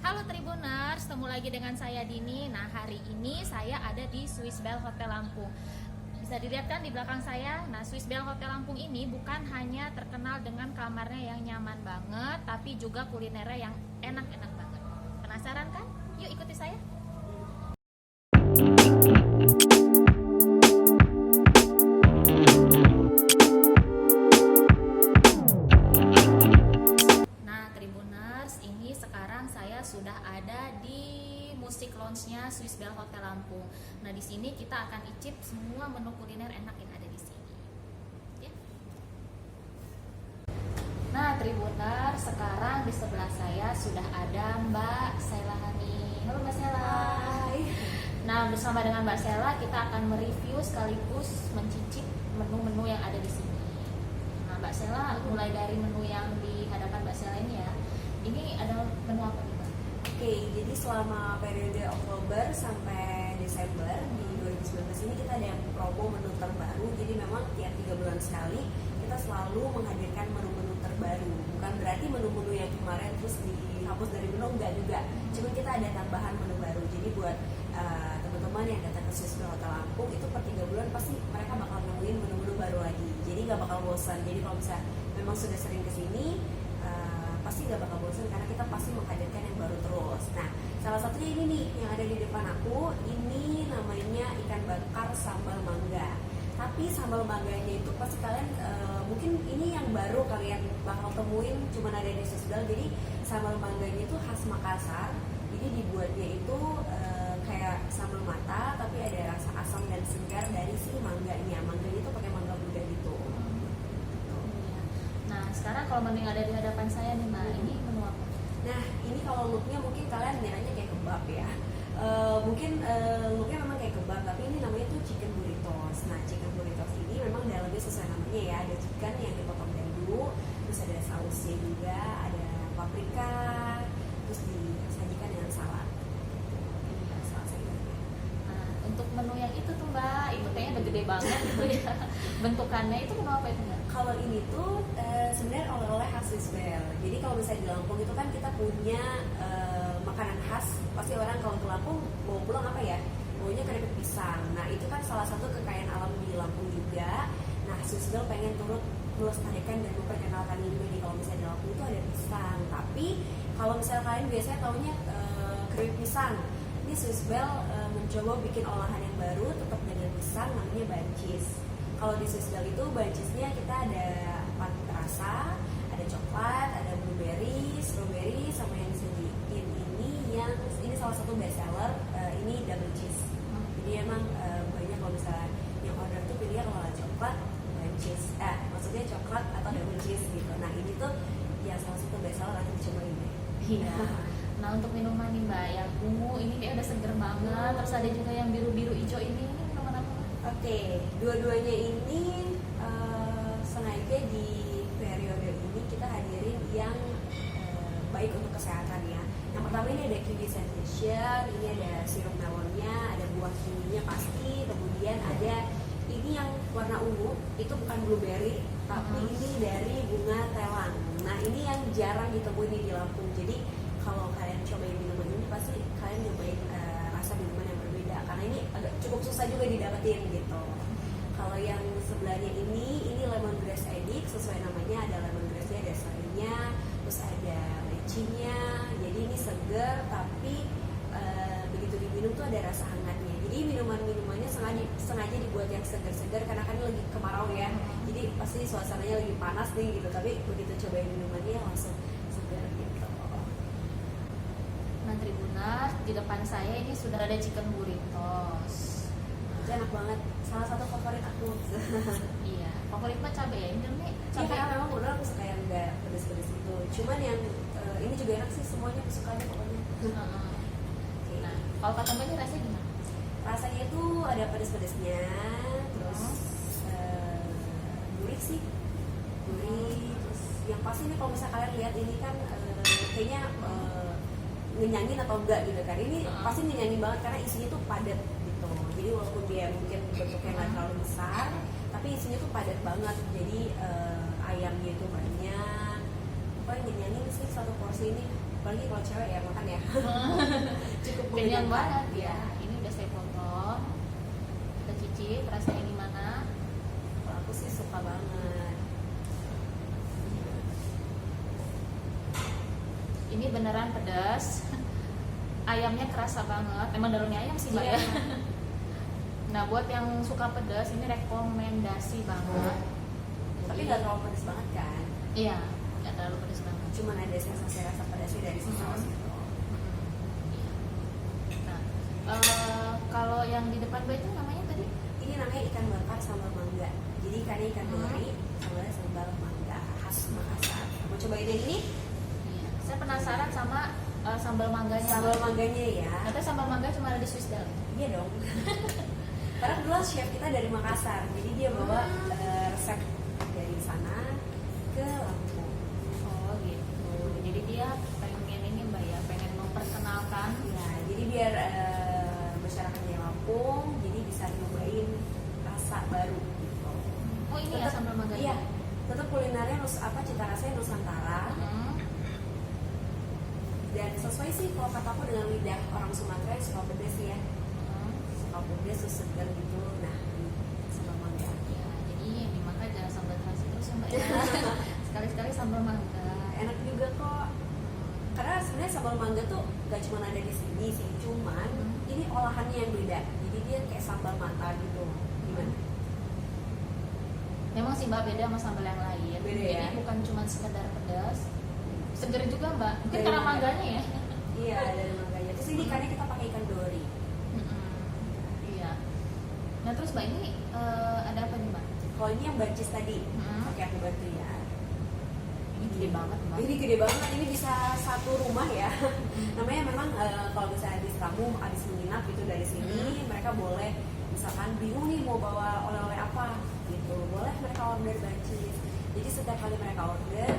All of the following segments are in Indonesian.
Halo Tribuners, ketemu lagi dengan saya Dini. Nah, hari ini saya ada di Swiss Bell Hotel Lampung. Bisa dilihat kan di belakang saya. Nah, Swiss Bell Hotel Lampung ini bukan hanya terkenal dengan kamarnya yang nyaman banget, tapi juga kulinernya yang enak-enak banget. Penasaran kan? Yuk ikuti saya. Nah, Tribuners, ini sekarang saya sudah ada di musik lounge-nya Swiss Bell Hotel Lampung. Nah, di sini kita akan icip semua menu kuliner enak yang ada di sini. Ya. Nah, Tribuners, sekarang di sebelah saya sudah ada Mbak Sela Hani. Halo Mbak Sela. Hai. Nah, bersama dengan Mbak Sela kita akan mereview sekaligus mencicip menu-menu yang ada di sini. Nah, Mbak Sela, mulai dari menu yang di hadapan Mbak Sela ini ya. Ini ada menu apa nih, Mbak? Oke, jadi selama periode Oktober sampai Desember di 2019 ini kita ada promo menu terbaru. Jadi memang tiap 3 bulan sekali kita selalu menghadirkan menu-menu terbaru. Bukan berarti menu-menu yang kemarin terus dihapus dari menu, enggak juga. Cuma kita ada tambahan menu baru. Jadi buat teman-teman yang datang ke Swiss Bell Hotel Lampung itu per 3 bulan pasti mereka bakal nemuin menu-menu baru lagi. Jadi nggak bakal bosan. Jadi kalau misalnya memang sudah sering kesini pasti nggak bakal bosan karena kita pasti menghadirkan yang baru terus. Nah, salah satunya ini nih yang ada di depan aku, ini namanya ikan bakar sambal mangga. Tapi sambal mangganya itu pasti kalian mungkin ini yang baru kalian bakal temuin cuma ada di Swiss Bell. Jadi sambal mangganya itu khas Makassar. Jadi dibuatnya itu kayak sambal mata tapi ada rasa asam dan segar dari si mangganya. Mangganya itu pakai mangga muda gitu. Nah, sekarang kalau menu yang ada di hadapan saya nih, Mbak, ini menu apa? Nah, ini kalau looknya mungkin kalian miranya kayak kebab ya. Mungkin looknya memang kayak kebab, tapi ini namanya tuh chicken burritos. Nah, chicken burritos ini memang dalamnya sesuai namanya ya. Ada chicken yang dipotong dadu, terus ada sausnya juga, ada paprika, terus disajikan dengan salad. Ini salad sayurnya. Nah, untuk menu yang itu tuh, Mbak, itu kayaknya udah gede banget gitu ya. Bentukannya itu menu apa itu, Mbak? Kalau ini tuh sebenarnya oleh-oleh khas Swiss Bell. Jadi kalau misalnya di Lampung itu kan kita punya makanan khas. Pasti orang kalau ke Lampung mau pulang apa ya? Maunya keripik pisang. Nah itu kan salah satu kekayaan alam di Lampung juga. Nah Swiss Bell pengen turut melestarikan dan memperkenalkan ini. Jadi kalau misalnya di Lampung itu ada pisang. Tapi kalau misalnya kalian biasanya taunya keripik pisang. Ini Swiss Bell mencoba bikin olahan yang baru tetap dengan pisang, namanya buncis. Kalau di Swiss Bell itu buncisnya kita ada 4 rasa, ada coklat, ada blueberry, strawberry, sama yang disajiin ini salah satu best seller, ini double cheese. Jadi emang banyak kalau misalnya yang order tuh pilihnya kalau coklat, buncis, maksudnya coklat atau double cheese gitu. Nah ini tuh ya salah satu best seller, nanti dicobain deh. Iya. Nah, untuk minuman nih, Mbak, yang ungu ini kayak udah seger banget. Terus ada juga yang biru-biru hijau ini minuman apa? Oke, dua-duanya ini sengaja di periode ini kita hadirin yang baik untuk kesehatan ya. Yang pertama ini ada kiwi sensation, ini ada sirup melonnya, ada buah kiwinya pasti, kemudian ada ini yang warna ungu, itu bukan blueberry, tapi ini dari bunga telang. Nah ini yang jarang ditemuin di Lampung. Jadi kalau kalian cobain minuman ini pasti kalian nyobain rasa minuman yang berbeda karena ini agak cukup susah juga didapetin gitu. Kalau yang sebelahnya ini lemongrass addict, sesuai namanya, ada lemongrassnya, ada serainya, terus ada lecinya. Jadi ini seger tapi begitu diminum tuh ada rasa hangatnya. Jadi minumannya sengaja dibuat yang seger-seger karena kan lagi kemarau ya. Jadi pasti suasananya lagi panas nih gitu, tapi begitu cobain minumannya langsung seger gitu. Nah, Tribuners, di depan saya ini sudah ada chicken burritos. Itu enak banget, salah satu favorit aku. Iya, favorit mah cabai ya, ini nih Iya cabai. karena memang udah aku suka yang enggak pedes-pedes itu. Cuman yang ini juga enak sih, semuanya kesukaannya pokoknya. Nah, kalau kata Mbak ini rasanya gimana? Rasanya itu ada pedes-pedesnya, terus gurih sih, gurih. Terus yang pasti nih kalau misalnya kalian lihat ini kan kayaknya ngenyangin atau enggak gitu kan? Ini pasti ngenyangin banget karena isinya tuh padat gitu. Jadi walaupun dia mungkin bentuknya nggak terlalu besar, tapi isinya tuh padat banget. Jadi ayamnya itu banyak. Pokoknya ngenyangin sih satu porsi ini apalagi kalau cewek ya makan ya cukup kenyang mengenyangkan. banget ya. Ini udah saya potong, kita cicip rasanya gimana. Kalau aku sih suka banget. Ini beneran pedas. Ayamnya kerasa banget, emang dalamnya ayam sih mbak Iya. ya. Nah buat yang suka pedas ini rekomendasi banget. Tapi nggak terlalu pedas banget kan, Iya, nggak terlalu pedas banget. cuman ada sensasi rasa pedasnya dari si saus gitu. Iya. Nah, kalau yang di depan mbak itu namanya tadi? Ini namanya ikan bakar sambal mangga. Jadi ikannya ikan dori, sambalnya sambal mangga khas Makassar. Mau cobain yang ini? Iya. Saya penasaran sama sambal mangganya. Sambal mangganya ya. Ternyata sambal mangga cuma ada di Swiss Bell. Iya dong. Karena kebetulan chef kita dari Makassar, jadi dia bawa resep dari sana ke Lampung. Oh gitu. Jadi dia pengen ini mbak ya, pengen memperkenalkan. Ya, jadi biar masyarakat di Lampung jadi bisa nyobain rasa baru gitu. Oh ini ya sambal mangganya. Iya, tetap kulinernya cita rasanya Nusantara. Dan sesuai sih kalau kataku dengan lidah orang Sumatera yang suka pedas ya, suka pedas terus segar gitu. Nah, ini sambal mangga. Ya, jadi yang dimakan jangan sambal terasi terus ya mbak ya. Sekali-sekali sambal mangga. Enak juga kok. Karena sebenarnya sambal mangga tuh gak cuma ada di sini sih, cuman ini olahannya yang beda. Jadi dia kayak sambal mata gitu. Gimana? Memang sih mbak beda sama sambal yang lain. Beda Jadi ya? bukan cuma sekedar pedas, seger juga mbak. Mungkin Dari karena mangga. mangganya ya. Iya, dari mangganya. Terus ini ikannya kita pakai ikan dori. Iya. Nah terus mbak ini ada apa nih mbak? Kalau ini yang bancis tadi, Hmm. pakai aku bantu ya. Ini gede banget mbak. Ini gede banget, ini bisa satu rumah ya. Namanya memang kalau misalnya habis tamu, habis menginap itu dari sini, mereka boleh misalkan bingung nih mau bawa oleh-oleh apa gitu, boleh mereka order bancis. Jadi setiap kali mereka order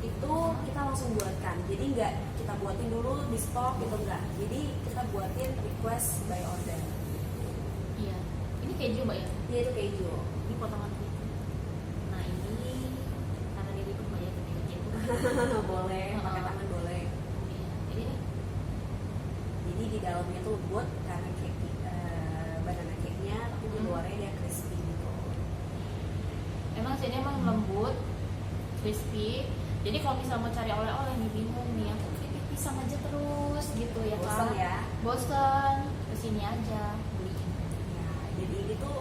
itu kita langsung buatkan. Jadi nggak kita buatin dulu di stok gitu enggak. Jadi kita buatin request by order. Iya. Ini keju mbak ya? Dia itu keju. Ini potongan keju. Nah ini karena diliput mbak ya kecil-kecil. Boleh, pakai tangan boleh. Iya. Jadi ini Jadi di dalamnya tuh lembut karena cake banana cake-nya, tapi di luarnya dia crispy gitu. emang sini emang lembut, crispy. Jadi kalau misal mau cari oleh-oleh nih bingung nih, aku pilih pisang aja terus gitu ya Bosan kan? ya? Bosen, kesini aja beliin. Ya, jadi ini tuh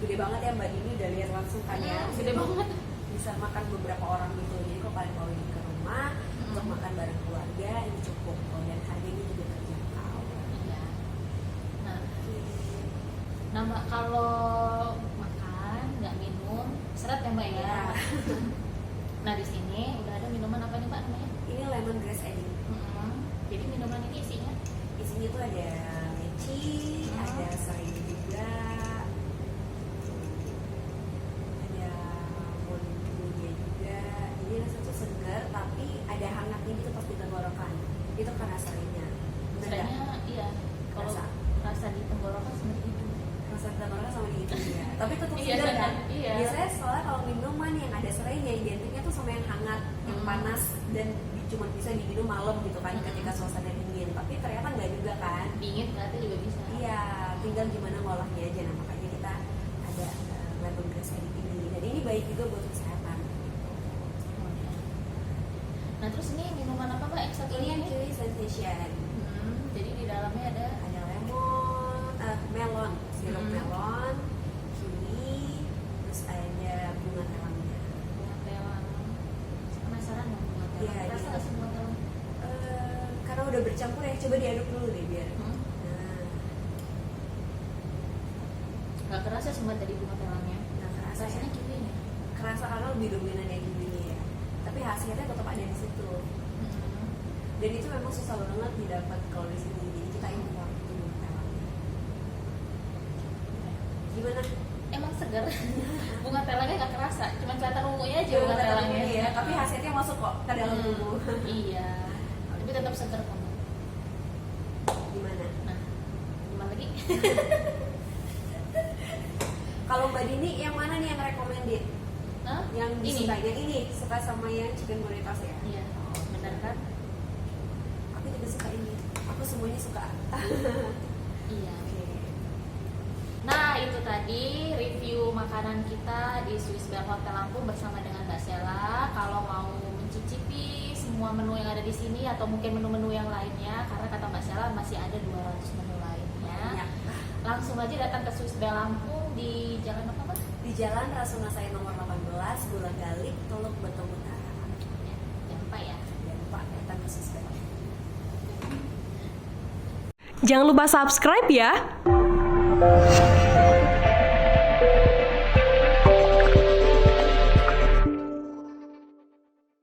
gede banget ya Mbak Dini, udah lihat langsung kan ya. Gede banget. Bisa makan beberapa orang gitu. Jadi kalau kalian bawa ini ke rumah untuk makan bareng keluarga ini cukup kok, dan harganya juga terjangkau. Iya. Nah, nama kalau makan nggak minum seret ya mbak ya. Ya. Nah di sini udah ada minuman apa nih mbak namanya? Ini lemon grass eding. Jadi minuman ini isinya Isinya tuh ada leci, ada serai juga, ada mondunya juga. Jadi rasanya tuh segar, tapi ada hangatnya gitu pas di tenggorokan. Itu karena serainya. Bener nggak? istilahnya iya. Kalau Rasa. rasa di tenggorokan seperti itu. Rasa tenggorokan sama gitu ya. Tapi tetap Iya, segar kan? iya. Biasanya soalnya kalau minuman yang ada serainya identiknya tuh sama yang hangat, yang panas dan cuma bisa diminum malam gitu kan ketika suasana dingin. Tapi ternyata nggak juga kan? Dingin ternyata juga bisa. Iya, tinggal gimana ngolahnya aja. Nah makanya kita ada lemon grass edit ini. Dan ini baik juga buat kesehatan. Oh, iya. Nah terus ini minuman apa mbak? Yang satu Ini yang ini? kiwi sensation. Jadi di dalamnya ada Ada lemon, melon, sirup melon, kiwi, terus ada bunga telangnya. bunga telang. Penasaran dong bunga telang? Iya, Rasa iya. nggak sih bunga telang? Karena udah bercampur ya, coba diaduk dulu deh biar. Hmm? Nah, Gak kerasa sih mbak dari bunga telangnya. nah kerasa Rasanya ya. kiwinya. Kerasa karena lebih dominan ya kiwinya ya. Tapi hasilnya tetap ada di situ. Dan itu memang susah banget didapat kalau di sini. Jadi kita impor itu bunga telangnya. Gimana? Emang segar. Bunga telangnya nggak kerasa, cuma kelihatan ungunya aja bunga Bunga telangnya. telangnya ya, tapi hasilnya masuk kok ke dalam tubuh. Iya. Tapi tetap segar kamu. Gimana? Nah, gimana lagi? Kalau Mbak Dini yang mana nih yang recommended? Hah? Yang Ini. disukai? Yang ini suka sama yang chicken burritos ya? Iya, benar kan? juga suka ini. Aku semuanya suka. Iya. Nah, itu tadi review makanan kita di Swiss Bell Hotel Lampung bersama dengan Mbak Sela. Kalau mau mencicipi semua menu yang ada di sini atau mungkin menu-menu yang lainnya, karena kata Mbak Sela masih ada 200 menu lainnya. Ya. Langsung aja datang ke Swiss Bell Lampung di Jalan apa, Pak? Di Jalan Rasunasaya nomor 18, Bulak-Balik, Teluk Betung Utara. Ya, jangan lupa ya. Jangan lupa datang ke Swiss Bell. Jangan lupa subscribe ya.